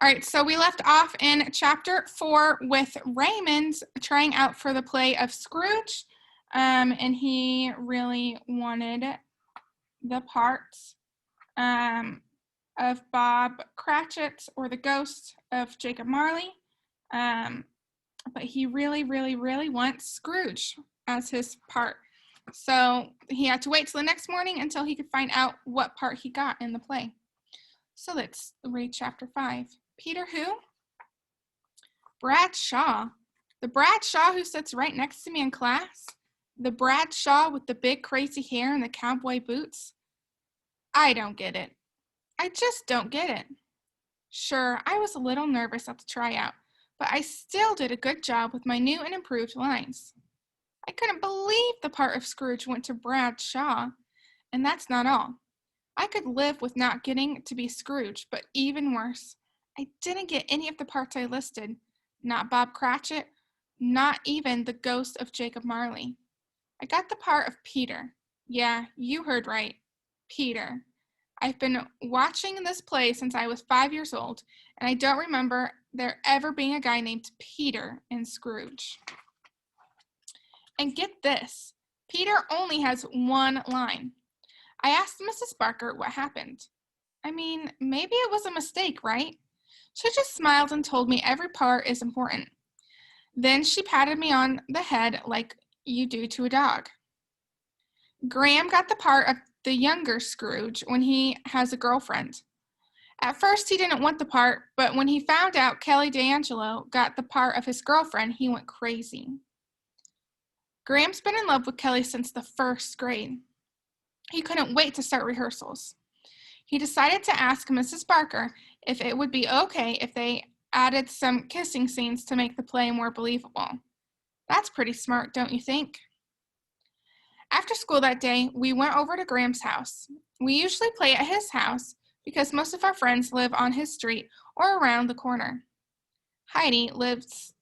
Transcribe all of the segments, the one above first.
All right, so we left off in chapter 4 with Raymond trying out for the play of Scrooge, and he really wanted the part of Bob Cratchit or the ghost of Jacob Marley, but he really, really, really wants Scrooge as his part. So he had to wait till the next morning until he could find out what part he got in the play. So let's read chapter 5. Peter who? Brad Shaw. The Brad Shaw who sits right next to me in class? The Brad Shaw with the big crazy hair and the cowboy boots? I don't get it. I just don't get it. Sure, I was a little nervous at the tryout, but I still did a good job with my new and improved lines. I couldn't believe the part of Scrooge went to Brad Shaw, and that's not all. I could live with not getting to be Scrooge, but even worse, I didn't get any of the parts I listed. Not Bob Cratchit, not even the ghost of Jacob Marley. I got the part of Peter. Yeah, you heard right. Peter. I've been watching this play since I was 5 years old, and I don't remember there ever being a guy named Peter in Scrooge. And get this, Peter only has one line. I asked Mrs. Barker what happened. I mean, maybe it was a mistake, right? She just smiled and told me every part is important. Then she patted me on the head like you do to a dog. Graham got the part of the younger Scrooge when he has a girlfriend. At first, he didn't want the part, but when he found out Kelly D'Angelo got the part of his girlfriend, he went crazy. Graham's been in love with Kelly since the first grade. He couldn't wait to start rehearsals. He decided to ask Mrs. Barker if it would be okay if they added some kissing scenes to make the play more believable. That's pretty smart, don't you think? After school that day, we went over to Graham's house. We usually play at his house because most of our friends live on his street or around the corner. Heidi lives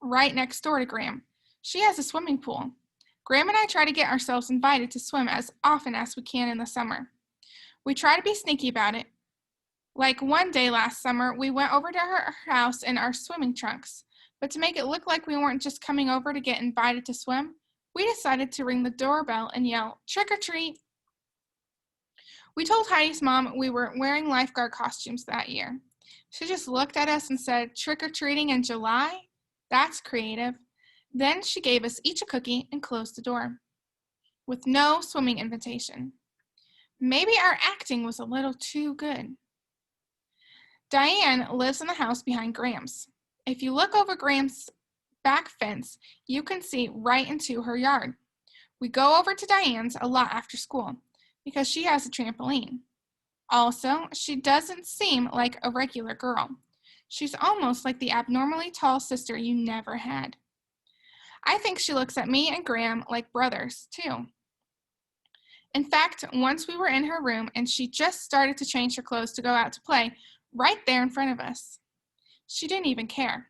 right next door to Graham. She has a swimming pool. Graham and I try to get ourselves invited to swim as often as we can in the summer. We try to be sneaky about it. Like one day last summer, we went over to her house in our swimming trunks, but to make it look like we weren't just coming over to get invited to swim, we decided to ring the doorbell and yell, "Trick or treat!" We told Heidi's mom we were wearing lifeguard costumes that year. She just looked at us and said, "Trick-or-treating in July? That's creative." Then she gave us each a cookie and closed the door, with no swimming invitation. Maybe our acting was a little too good. Diane lives in the house behind Graham's. If you look over Graham's back fence, you can see right into her yard. We go over to Diane's a lot after school because she has a trampoline. Also, she doesn't seem like a regular girl. She's almost like the abnormally tall sister you never had. I think she looks at me and Graham like brothers, too. In fact, once we were in her room and she just started to change her clothes to go out to play right there in front of us. She didn't even care.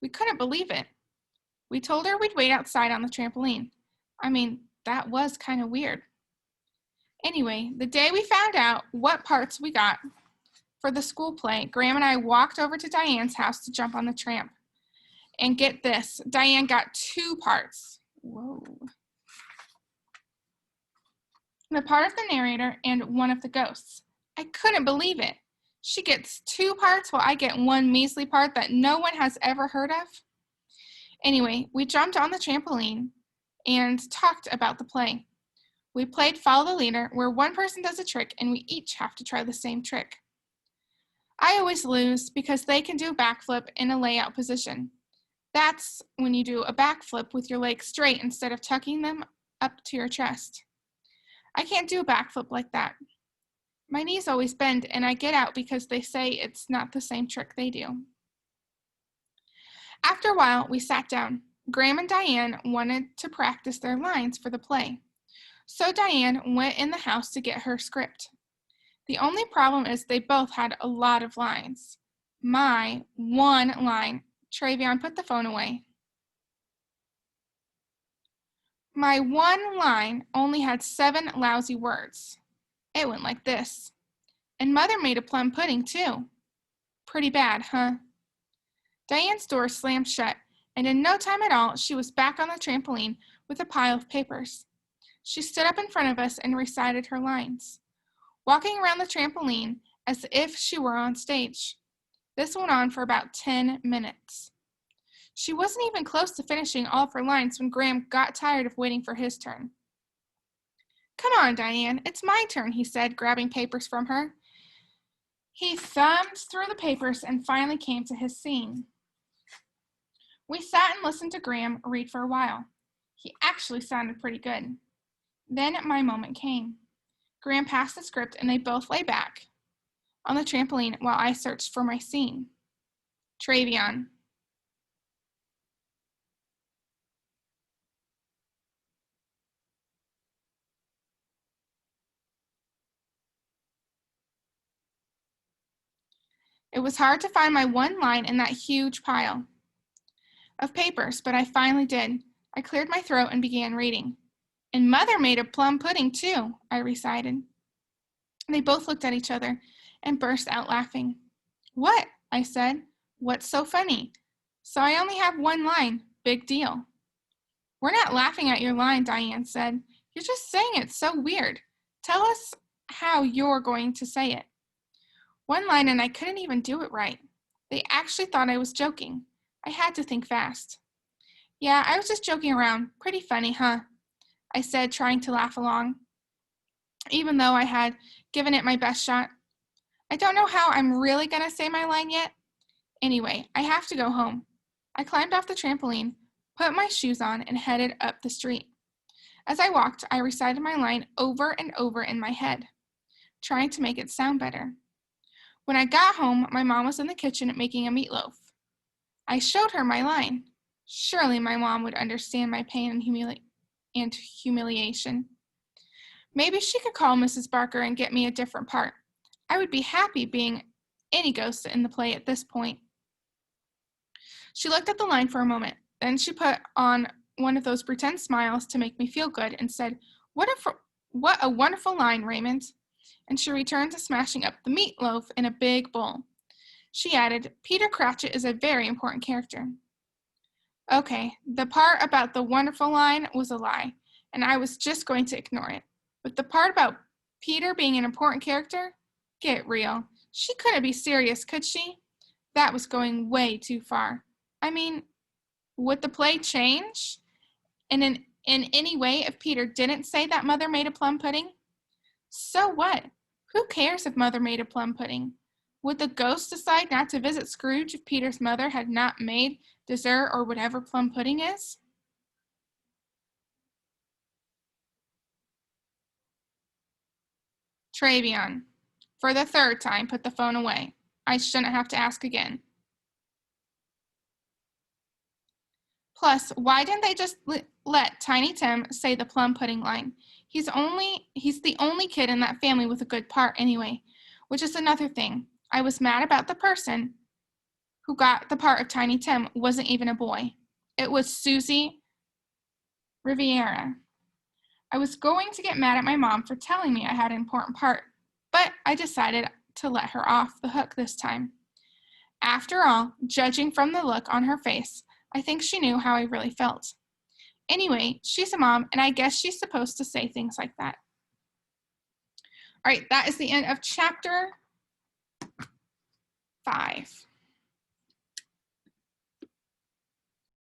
We couldn't believe it. We told her we'd wait outside on the trampoline. I mean, that was kind of weird. Anyway, the day we found out what parts we got for the school play, Graham and I walked over to Diane's house to jump on the tramp. And get this, Diane got 2 parts. Whoa. The part of the narrator and one of the ghosts. I couldn't believe it. She gets 2 parts while I get one measly part that no one has ever heard of. Anyway, we jumped on the trampoline and talked about the play. We played Follow the Leader, where one person does a trick and we each have to try the same trick. I always lose because they can do a backflip in a layout position. That's when you do a backflip with your legs straight instead of tucking them up to your chest. I can't do a backflip like that. My knees always bend and I get out because they say it's not the same trick they do. After a while, we sat down. Graham and Diane wanted to practice their lines for the play. So Diane went in the house to get her script. The only problem is they both had a lot of lines. My one line. Travion, put the phone away. My one line only had 7 lousy words. It went like this. And Mother made a plum pudding, too. Pretty bad, huh? Diane's door slammed shut, and in no time at all, she was back on the trampoline with a pile of papers. She stood up in front of us and recited her lines, walking around the trampoline as if she were on stage. This went on for about 10 minutes. She wasn't even close to finishing all of her lines when Graham got tired of waiting for his turn. Come on, Diane, it's my turn, he said, grabbing papers from her. He thumbed through the papers and finally came to his scene. We sat and listened to Graham read for a while. He actually sounded pretty good. Then my moment came. Graham passed the script and they both lay back on the trampoline while I searched for my scene. Travion. It was hard to find my one line in that huge pile of papers, but I finally did. I cleared my throat and began reading. And Mother made a plum pudding too, I recited. They both looked at each other and burst out laughing. What? I said. What's so funny? So I only have one line. Big deal. We're not laughing at your line, Diane said. You're just saying it so weird. Tell us how you're going to say it. One line and I couldn't even do it right. They actually thought I was joking. I had to think fast. Yeah, I was just joking around. Pretty funny, huh? I said, trying to laugh along, even though I had given it my best shot. I don't know how I'm really going to say my line yet. Anyway, I have to go home. I climbed off the trampoline, put my shoes on, and headed up the street. As I walked, I recited my line over and over in my head, trying to make it sound better. When I got home, my mom was in the kitchen making a meatloaf. I showed her my line. Surely my mom would understand my pain and humiliation. Maybe she could call Mrs. Barker and get me a different part. I would be happy being any ghost in the play at this point. She looked at the line for a moment. Then she put on one of those pretend smiles to make me feel good and said, What a wonderful line, Raymond. And she returned to smashing up the meatloaf in a big bowl. She added, Peter Cratchit is a very important character. Okay, the part about the wonderful line was a lie, and I was just going to ignore it. But the part about Peter being an important character? Get real. She couldn't be serious, could she? That was going way too far. I mean, would the play change in any way if Peter didn't say that Mother made a plum pudding? So what? Who cares if Mother made a plum pudding? Would the ghost decide not to visit Scrooge if Peter's mother had not made dessert or whatever plum pudding is? Travion, for the third time, put the phone away. I shouldn't have to ask again. Plus, why didn't they just let Tiny Tim say the plum pudding line? He's the only kid in that family with a good part anyway, which is another thing. I was mad about the person who got the part of Tiny Tim wasn't even a boy. It was Susie Riviera. I was going to get mad at my mom for telling me I had an important part, but I decided to let her off the hook this time. After all, judging from the look on her face, I think she knew how I really felt. Anyway, she's a mom, and I guess she's supposed to say things like that. All right, that is the end of chapter 5.